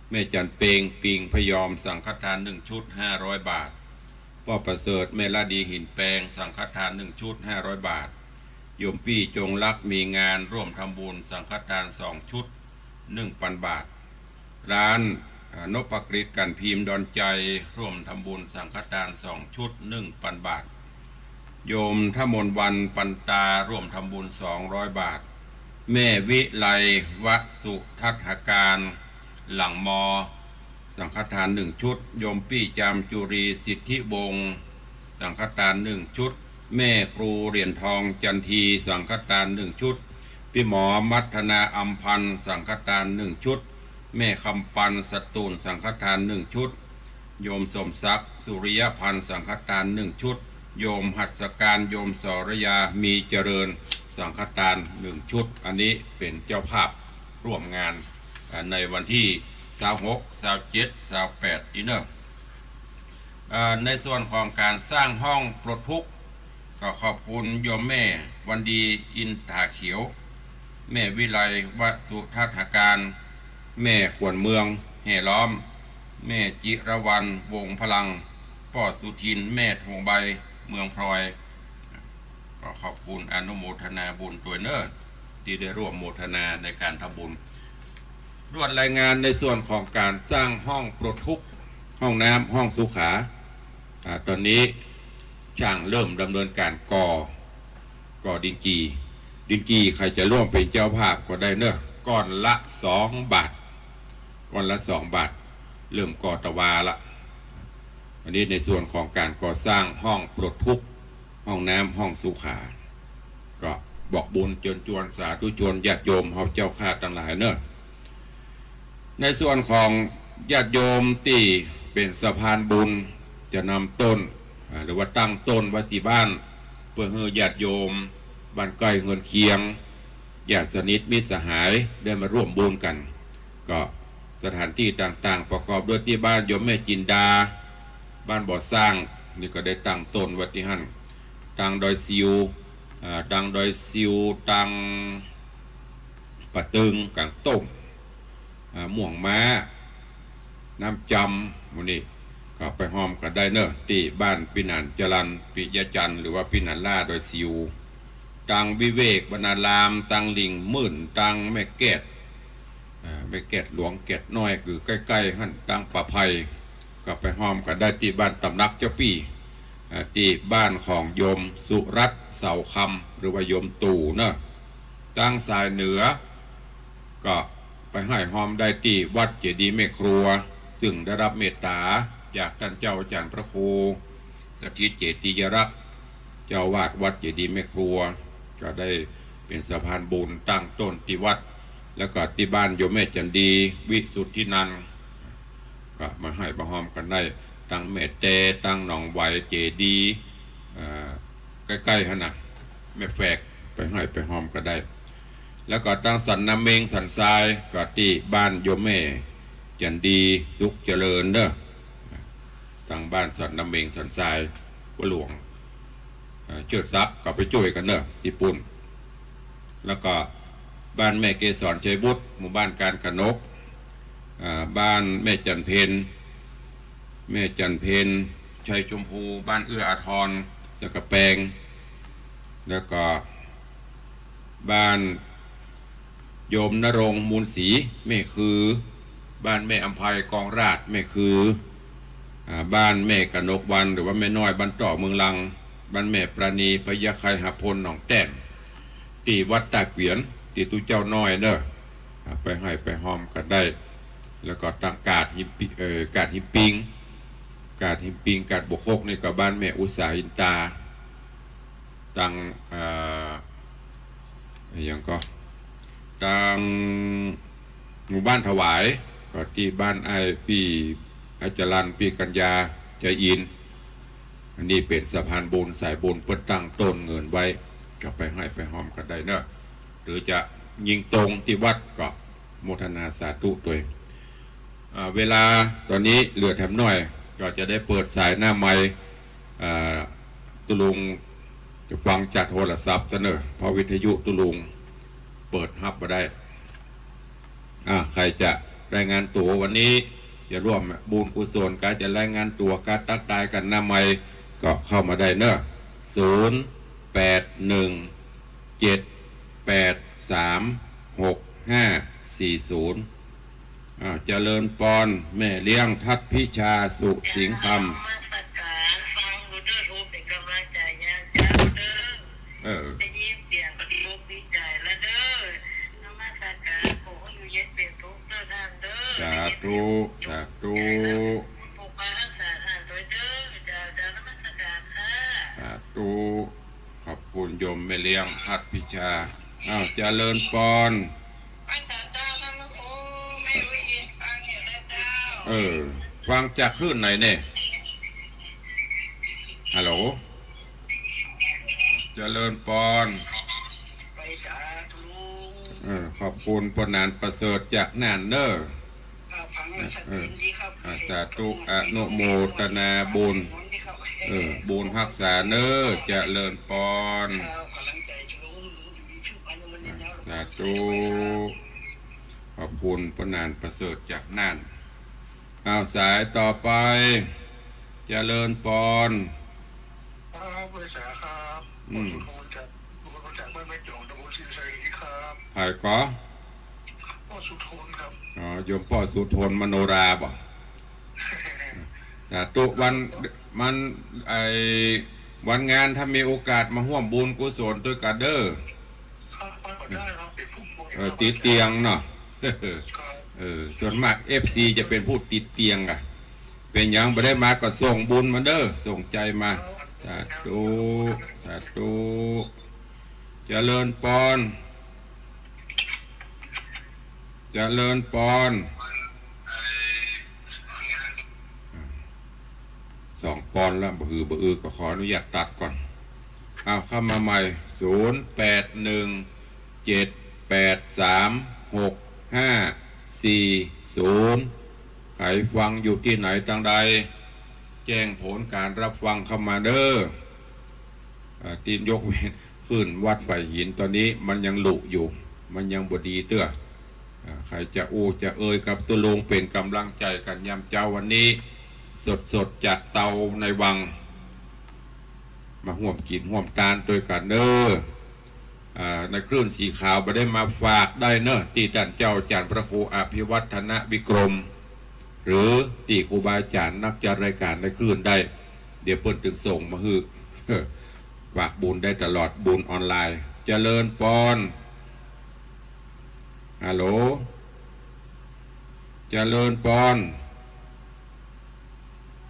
แม่จันเปงปิงพยอมสังฆทาน1 ชุด 500 บาทพ่อประเสริฐแม่ละดีหินแปลงสังฆทาน1 ชุด 500 บาทโยมปี้จงรักมีงานร่วมทำบุญสังฆทาน2 ชุด 1,000 บาทร้านนพกฤษกันพิมพ์ดอนใจร่วมทำบุญสังฆทาน2 ชุด 1,000 บาทโยมทมนวันปันตาร่วมทำบุญ200 บาทแม่วิไลวสุทัศการหลังมอสังฆทาน1 ชุดโยมปี้จามจุรีสิทธิวงศ์สังฆทาน1 ชุดแม่ครูเหรียญทองจันทีสังฆทาน1 ชุดพี่หมอมัทนาอัมพันธ์สังฆทาน1 ชุดแม่คำปันสตูลสังฆทาน1 ชุดโยมสมศักดิ์สุริยพันธ์สังฆทาน1 ชุดโยมหัตถการโยมสรยามีเจริญสังฆทาน1 ชุดอันนี้เป็นเจ้าภาพร่วมงานในวันที่26 27 28อีเนอร์ในส่วนของการสร้างห้องปลดทุกข์ก็ขอบคุณโยมแม่วันดีอินทาเขียวแม่วิไลวสุทัศการแม่ขวนเมืองแห่ล้อมแม่จิรวรรณวงพลังพ่อสุทินแม่ทองใบเมืองพลอยก็ขอบคุณอนุโมทนาบุญตัวเนอร์ที่ได้ร่วมโมทนาในการทำบุญ รวดรายงานในส่วนของการสร้างห้องปลดทุกข์ห้องน้ำห้องสุขาตอนนี้ช่างเริ่มดำเนินการก่อดินกีใครจะร่วมเป็นเจ้าภาพก็ได้เนอะก้อนละ2 บาทก้อนละ2 บาทเริ่มก่อตะวาละอันนี้ในส่วนของการก่อสร้างห้องปลดทุกข์ห้องน้ำห้องสุขาก็บอกบุญจวนสาธุชนญาติโยมเฮาเจ้าข้าทั้งหลายเนอะในส่วนของญาติโยมที่เป็นสะพานบุญจะนำต้นหรือว่าตั้งต้นไว้ที่บ้านเพื่อให้ญาติโยมบ้านใกล้เงินเคียงญาติสนิทมิตรสหายได้มาร่วมบุญกันก็สถานที่ต่างๆประกอบด้วยที่บ้านโยมแม่จินดาบ้านบ่อสร้างนี่ก็ได้ตั้งต้นไว้ที่หั่นตั้งดอยซิวตั้งปะตึงกลางต้มม่วงม้าน้ำจำมื้อนี้ก็ไปห้อมกันได้เนอะที่บ้านปินันจรันปิยจันทร์หรือว่าปินันล่าดอยซิวตังวิเวกบรรณารามตังลิงมื่นตังแม่แก้ดหลวงแก้ดน้อยคือใกล้ๆหั่นตังป่าไผ่ก็ไปห้อมกันได้ที่บ้านตำนักเจ้าปี่ที่บ้านของโยมสุรัตน์เสาคำหรือว่าโยมตู่เนอะตังสายเหนือก็ไปให้ห้อมได้ที่วัดเจดีย์แม่ครัวซึ่งได้รับเมตตาจากท่านเจ้าอาจารย์พระครูสถิตเจติยรักษ์เจ้าวาดวัดเจดีย์แม่ครัวก็ได้เป็นสะพานบุญตั้งต้นที่วัดแล้วก็ที่บ้านโยมแม่จันดีวิสุทธินันท์ก็มาให้ประหอมกันได้ตั้งแม่เตตั้งหนองไหวเจดีย์ใกล้ๆขนาดแม่แฝกไปให้ไปหอมกันได้แล้วก็ตั้งสันน้ำเมงสันทรายก็ที่บ้านโยมแม่จันดีสุขเจริญเด้อตั้งบ้านสันน้ำเมงสันทรายวัหลวงเชิดซับก็ไปช่วยกันเด้อที่ปุ่นแล้วก็บ้านแม่เกศรชัยบุตรหมู่บ้านการกนกบ้านแม่จันเพนชัยชมพูบ้านเอื้ออาทรสกแปงแล้วก็บ้านโยมนรงมูลศรีแม่คือบ้านแม่อัมภัยกองราชแม่คือบ้านแม่กนกวันหรือว่าแม่น้อยบ้านต่อเมืองลังบ้านแม่ปราณีพยาไคหพลหนองแต้มตีวัดตากเวียนตีตุเจ้าน้อยเนอะไปให้ไปห้อมกันได้แล้วก็ตั้งกาดหิมปิงกาดบกโคกนี่กับบ้านแม่อุษาอินตาตั้งยังก็ตั้งหมู่บ้านถวายก็ที่บ้านไอพี่อาจรันพี่กัญญาใจอินอันนี้เป็นสะพานบุญสายบุญเปิดตั้งต้นเงินไว้ก็ไปให้ไปหอมกันได้เนอะหรือจะยิงตรงที่วัดก็โมทนาสาธุตัวเวลาตอนนี้เหลือแถมหน่อยก็จะได้เปิดสายหน้าไมค์ตุลุงจะฟังจากโทรศัพท์เนอะเพราะวิทยุตุลุงเปิดฮับมาได้ใครจะรายงานตัววันนี้จะร่วมบุญกุศลการจะรายงานตัวการตักตายกันหน้าไมค์ก็เข้ามาได้เนอะ0817836540เจริญปอนแม่เลี้ยงทัพพิชาสุสิงคำจะยิ้มเปลี่ยนปฏิรูปวิจัยและเด้อนมัสการโอ้อยู่เย็นเป็นทุกเด้อท่านเด้อสาธุปกปักรักษาท่านโดยเด้อจะนมัสการค่ะสาธุขอบคุณโยมแม่เลี้ยงทัพพิชาเจริญปอนฟังจากคลื่นไหนเนี่ยฮัลโหลเจริญปอนขอบคุณปนานประเสริฐจากน่านเนอสาธุอนุโมทนาบุญบุญรักษาเนอเจริญปอนสาธุขอบคุณปนานประเสริฐจากน่านสายต่อไปเจริญปอนจากบ้านแม่จงตำบลศรีไทรครับหายก็สุทนครับ โยมพ่อสุทนมโนราบ่สาธุมันวันงานถ้ามีโอกาสมาร่วมบุญกุศลด้วยกันเด้อติดเตียงเนาะส่วนมาก FC จะเป็นผู้ติดเตียงอ่ะเป็นอย่างไม่ได้มาก็ส่งบุญมาเด้อส่งใจมาสาธุสาธุเจริญพรเจริญพร2 ปอนด์แล้วบ่อือก็ขออนุญาตตัดก่อนเอาเข้ามาใหม่0817836540ใครฟังอยู่ที่ไหนทางใดแจ้งผลการรับฟังเข้ามาเด้อตีนยกเว้นขึ้นวัดไฟหินตอนนี้มันยังหลุอยู่มันยังบดีเตื้อใครจะจะกับตุลงเป็นกำลังใจกันยามเจ้าวันนี้สดจากเตาในวังมาห่วมกินห่วมตานโดยกันเนในคลื่นสีขาวไปได้มาฝากได้เนอะตีท่านเจ้าอาจารย์พระครูอภิวัฒนวิกรมหรือตีครูบาอาจารย์นักจัดรายการในคลื่นได้เดี๋ยวเปิดถึงส่งมาฮือฝากบุญได้ตลอดบุญออนไลน์เจริญพรฮัลโหลเจริญพร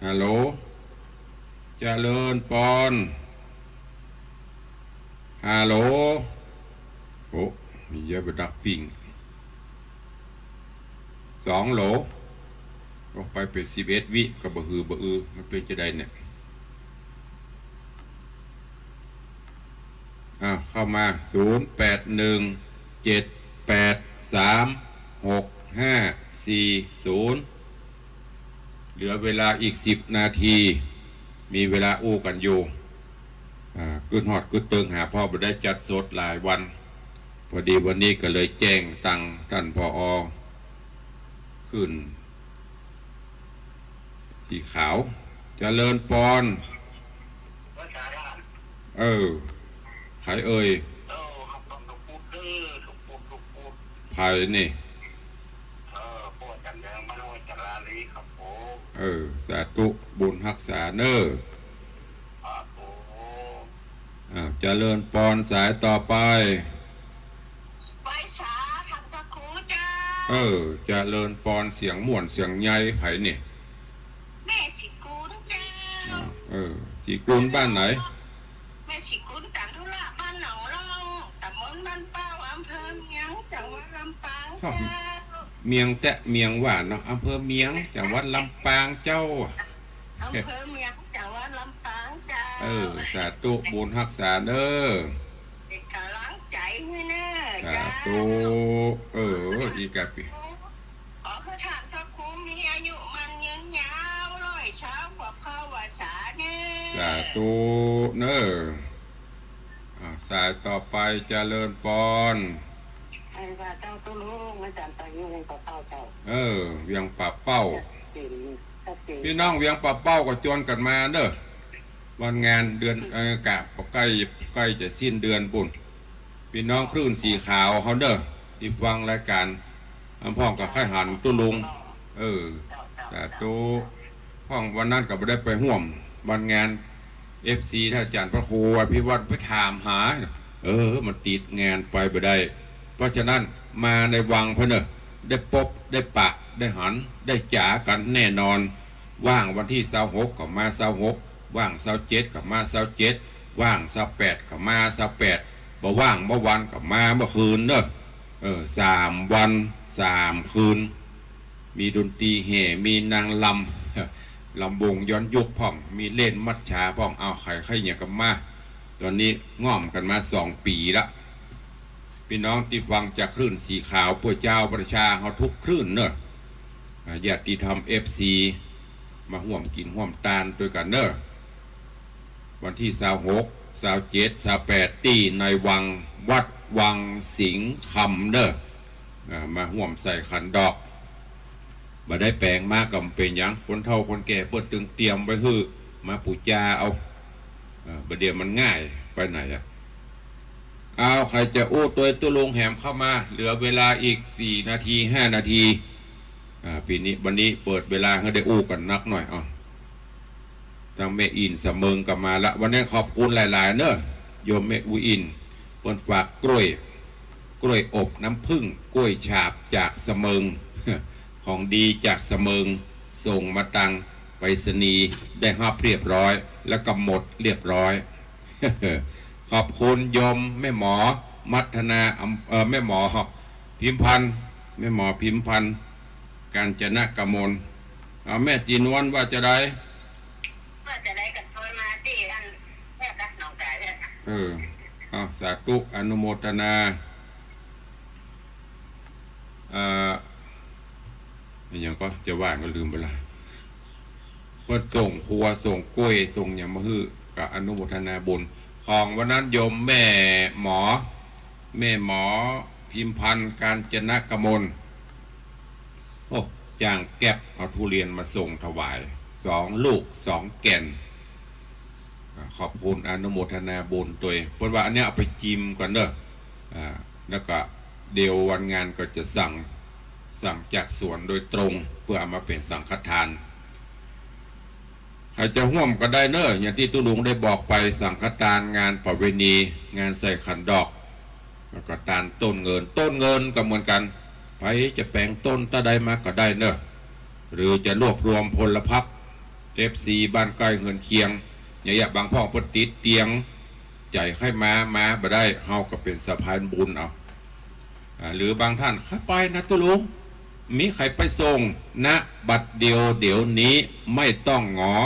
ฮัลโหลเจริญพรฮัลโหลโอ้ยอย่าไปดักปิง2 โหลออกไปเป็น11 วิก็บ่ฮือมันเป็นจะได้เนี่ยเข้ามา0817836540เหลือเวลาอีก10 นาทีมีเวลาอู้กันอยู่กึดฮอดกึดเติงหาพ่อบ่ได้จัดสดหลายวันพอดีวันนี้ก็เลยแจ้งตังท่านผอ.ขึ้นสีขาวเจริญพรใครเอ่ยไผ่นี่สาธุบุญรักษาเนอเจริญพรสายต่อไปไปสาทำตะคูจ้าเจริญพรเสียงม่วนเสียงใหญ่ไผ่นี่แม่สิกูลจ้าสิกูลบ้านไหนแม่สิกูลต่างธุระบ้านหนองล่องตำบลบ้านเป้าอำเภอเมียงจังหวัดลำปางจ้าเมียงแตะเมียงหวานเนาะอำเภอเมียงจังหวัดลำปางเจ้าอำเภอเมียงจังหวัดลำปางจ้าสาธุบุญรักษาเด้อเป็นกำลังใจให้เนอสาธุอีกะปีขอพระท่านพระครูมีอายุมันยืนยาว100 เช้ากว่าเข้าวาสาเนอสาธุเนอสายต่อไปเจริญพรว่าเจ้าตุ้ลุงอาจารย์ตอนนี้เวียงป่าเป้าเจ้าเวียงป่าเป้าพี่น้องเวียงป่าเป้าก็จวนกันมาเด้อวันงานเดือนกะใกล้จะสิ้นเดือนปุ่นพี่น้องคลื่นสีขาวเขาเด้อที่ฟังรายการพ่องกับค่ายหันตุ้ลุงแต่ตู้พ่องวันนั้นก็ไม่ได้ไปห่วมวันงาน FC ท่านอาจารย์พระครูพี่วัดไปถามหามันติดงานไปไม่ได้เพราะฉะนั้นมาในวังเพื่อนได้พบได้ปะได้หันได้จ๋ากันแน่นอนว่างวันที่26ก็มา26ว่าง27ก็มา27ว่าง28ก็มา28บ่ว่างเมื่อวันก็มาเมื่อคืน3 วัน 3 คืนมีดนตรีแห่มีนางลำวงย้อนยุคพ่องมีเล่นมัดฉาพ่องเอาไข่เนี่ยกันมาตอนนี้ง่อมกันมา2 ปีละพี่น้องที่ฟังจากคลื่นสีขาวพระเจ้าประชาเขาทุกคลื่นเนอะญาติธรรม FC มาห่วมกินห่วมตานด้วยกันเนอะวันที่26 27 28ตีในวังวัดวังสิงห์คำเนอะมาห่วมใส่ขันดอกมาได้แปลงมากกับเป็นยังคนเฒ่าคนแก่เปิดตึงเตรียมไว้คือมาปูจาเอาประเดี๋ยวมันง่ายไปไหนใครจะอู้ตัวลงแหมเข้ามาเหลือเวลาอีก4 นาที 5 นาที ปีนี้วันนี้เปิดเวลาให้ได้อู้กันนักหน่อยทางแม่อินเสมิงกลับมาละวันนี้ขอบคุณหลายๆเนอะโยมแม่อุอินเปิดฝากกล้วยอบน้ำผึ้งกล้วยฉาบจากเสมิง ของดีจากเสมิงส่งมาตังไปรษณีย์ได้รับเรียบร้อยแล้วก็หมดเรียบร้อย ขอบคุณโยมแม่หมอมัทนาแม่หมอพิมพันธ์แม่หมอพิมพันธ์กาญจนกมลแม่จีนวลว่าจะได้กับโทรมาที่อันแม่กัน้องกายเนี่ยสาธุอนุโมทนาอย่างก็จะว่างก็ลืมไปละเพื่อส่งครัวส่งกล้วยส่งอย่างมะฮือกับอนุโมทนาบุญของวันนั้นโยมแม่หมอพิมพันธ์กาญจนกมลจ้างแก็บเอาทุเรียนมาส่งถวาย2 ลูก 2 แก่นขอบคุณอนุโมทนาบุญตัวเพราะว่าอันนี้เอาไปจิ้มก่อนเนอะแล้วก็เดี๋ยววันงานก็จะสั่งจากสวนโดยตรงเพื่อเอามาเป็นสังฆทานใครจะห่วมก็ได้เนอะอย่างที่ตุลุงได้บอกไปสังฆทานงานประเวณีงานใส่ขันดอกแล้วก็ทานต้นเงินก็เหมือนกันไปจะแปลงต้นตะใดมาก็ได้เนอะหรือจะรวบรวมพลพรรค FC บ้านใกล้เฮือนเคียงอย่างบางพ่อเพิ่นติดเตียงใจให้มาบ่ได้เฮาก็เป็นสะพานบุญเอาหรือบางท่านข้าไปนะตุลุงมีใครไปส่งนะบัดเดียวนี้ไม่ต้องงอ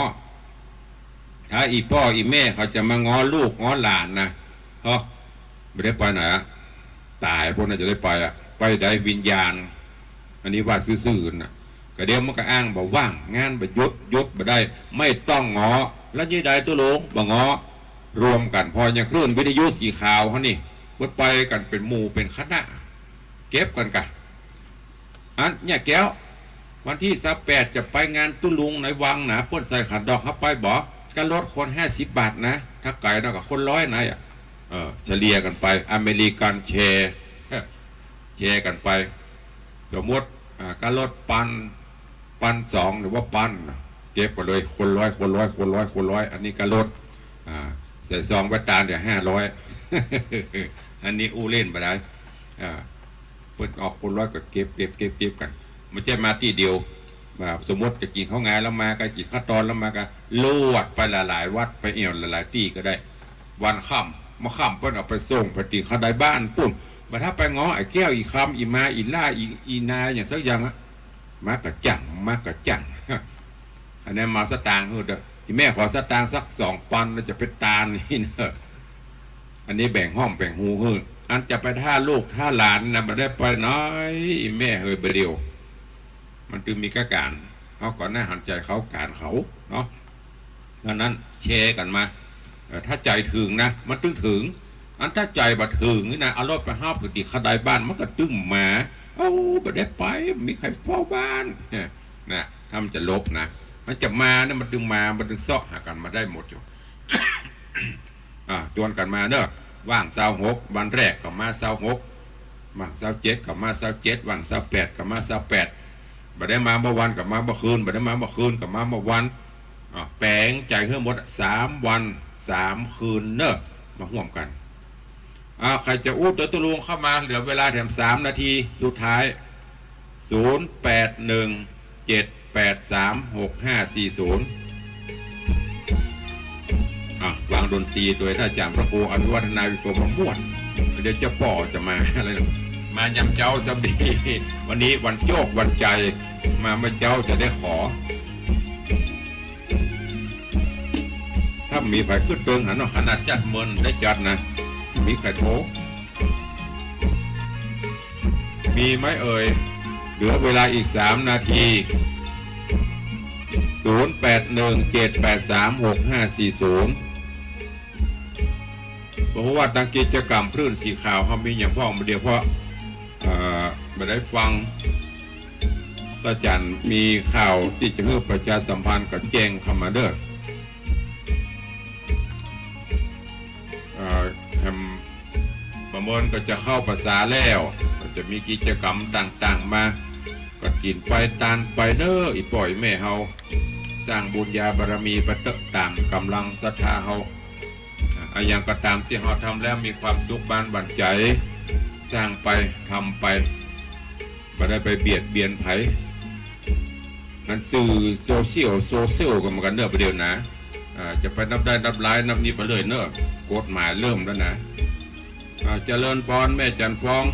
ถ้าอีพ่ออีแม่เขาจะมางอลูกงอหลานนะไม่ได้ไปไหนตายพวกนั้นจะได้ไปได้วิญญาณอันนี้ว่าซื่อๆนะก็เดี๋ยวมันก็อ้างบอกว่างงานบ่ยศบ่ได้ไม่ต้องงอแล้วยี่ใดตุลุงบ่งอรวมกันพออย่างคลื่นวิทยุสีขาวเขานี่วัดไปกันเป็นหมู่เป็นคณะเก็บกันเนี่ยแก้ววันที่28จะไปงานตุลุงในวังนะป้นใส่ขันดอกครับไปบอกก็ลดคน50 บาทนะถ้าไก่แล้วก็คน100นะเฉลี่ยกันไปอเมริกันแชร์กันไปสมมติก็ลดปัน2หรือว่าปันเก็บไปเลยคน100อันนี้ก็ลดใส่ซองไว้ตาเดี๋ยว500อันนี้อู้เล่นไปได้เปิดออกคน100ก็เก็บกันมันจะมาที่เดียวสมมติจะกินข้าวงานแล้วมาก็กินข้าวตอนแล้วมาก็ลวดไปหลายวัดไปเอี่ยวหลายที่ก็ได้วันค่ำมาค่ำเพิ่นเอาไปส่งไปตีเขาได้บ้านปุ่นมาถ้าไปง้อไอ้แก้วอีคำอีมาอีล่าอีนาอย่างสักอย่างมากระจังอันนี้มาสตางค์เด้อที่แม่ขอสตางค์สัก2 ปันแล้วจะเป็นตาลนี่เนอะอันนี้แบ่งห้องแบ่งหูอันจะไปท่าลูกท่าหลานนะมาได้ไปน้อยแม่เบเดียวมันจึงมีการเขาก่อนหน้าหันใจเขาการเขาเนาะดังนั้นแชร์กันมาถ้าใจถึงนะมันถึงอันถ้าใจบัดถึงนี่นะเอารถไปห้าผืนตีขดายบ้านมันก็ตึ้มมาบัดได้ไปมีใครเฝ้าบ้านนะถ้ามันจะลบนะมันจะมาเนี่ยมันดึงเสาะหากันมาได้หมดอยู่ จวนกันมาเนอะว่าง26วันแรกกับมา26ว่าง27กับมา27ว่าง28กับมา28บัดได้มาเมื่อวันกับมาเมื่อคืนบัดได้มาเมื่อคืนกับมาเมื่อวันแปลงใจเพื่อหมด3 วัน 3 คืนเนอะมาห่วมกันใครจะอู้ตัวตุลุงเข้ามาเหลือเวลาแถม3 นาทีสุดท้าย0817836540วางดนตรีโดยท่านอาจารย์พระครูอนุวัฒนาวิโกมม่วนเดี๋ยวจะป่อจะมาอะไรมายำเจ้าสบีวันนี้วันโจกวันใจมาเจ้าจะได้ขอถ้ามีใครขึ้นเติงหันขนาดจัดเมินได้จัดนะมีใครโทรมีไหมเอ่ยเหลือเวลาอีก3 นาที0817836540เพราะว่าตั้งกิจกรรมคลื่นสีขาวเขามีอย่างพ่อมาเดียวเพราะไม่ได้ฟังตาจันมีข่าวที่จะเพื่อประชาสัมพันธ์กับแจ้งเข้ามาเด้อประเมินก็จะเข้าภาษาแล้วก็จะมีกิจกรรมต่างๆมา ก็กินไปตานไปเน้ออีปล่อยแม่เฮาสร้างบุญญาบารมีไปเตอะตามกำลังศรัทธาเฮาอย่างก็ตามที่เฮาทำแล้วมีความสุขบ้านบันใจสร้างไปทำไปไม่ได้ไปเบียดเบียนไผมันสื่อโซเชียลกันมากันเนอะประเดี๋ยวนะจะไปนับได้นับร้ายนับนี้ไปเลยเนอะกฎหมายเริ่มแล้วนะเจริญพรแม่จันฟอง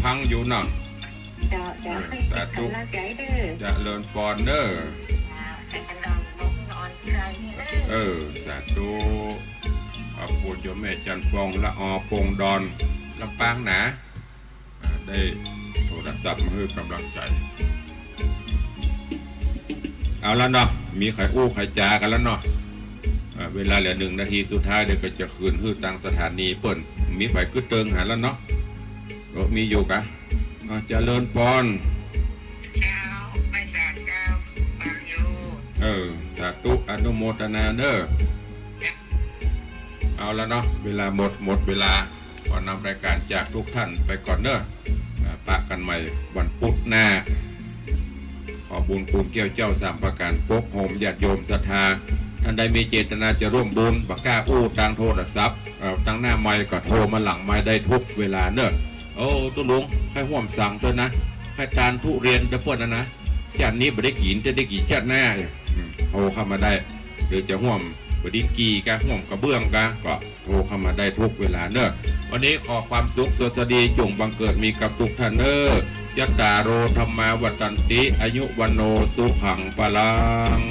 พังอยู่เนาะสาธุเจริญพรเนอะสาธุขอบคุณโยมแม่จันฟองละอปงดอนลำปางนะได้โทรศัพท์มาให้กำลังใจเอาแล้วเนาะมีใครอู้ใครจากันแล้วเนาะเวลาเหลือ1 นาทีสุดท้ายเดี๋ยวก็จะคืนฮื้อตังสถานีเปิ่นมีไฟกึดเติงหาแล้วเนาะมีอยู่กะเจริญพรสาธุอนุโมทนาเด้อเอาแล้วเนาะเวลาหมดเวลาขอนำรายการจากทุกท่านไปก่อนเด้อปะกันใหม่วันพุธหน้าขอบุญคุณเกี่ยวเจ้า3 ประการปกโฮมญาติโยมศรัทธาท่านใดมีเจตนาจะร่วมบุญปากกาอู้ทางโทรศัพท์ตั้งหน้าไมค์ก็โทรมาหลังไมค์ได้ทุกเวลาเนอะโอ้ตุ้ลุงใครห่วมสั่งตัวนะใครทานทุเรียนเดี๋ยวเปิดนะจานนี้ไม่ได้กินจะได้กินจานหน้าโทรเข้ามาได้หรือจะห่วมบดีกีกะห่วมกระเบื้องกะก็โทรเข้ามาได้ทุกเวลาเนอะวันนี้ขอความสุขสวัสดีจงบังเกิดมีกับทุกท่านเนอะยัตตาโรธรรมาวัตันติอายุวันโนสุขังปะลัง